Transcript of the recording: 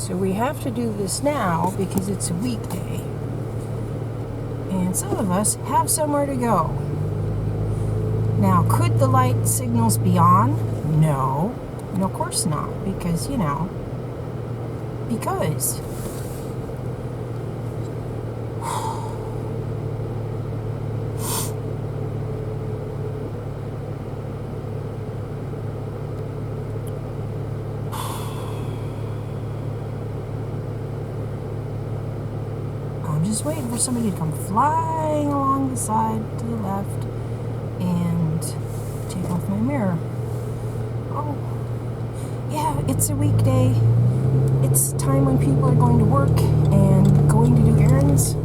So we have to do this now because it's a weekday. And some of us have somewhere to go. Now, could the light signals be on? No. No, of course not. Because, because. I'm just waiting for somebody to come flying along the side to the left and take off my mirror. Oh, yeah, it's a weekday. It's time when people are going to work and going to do errands.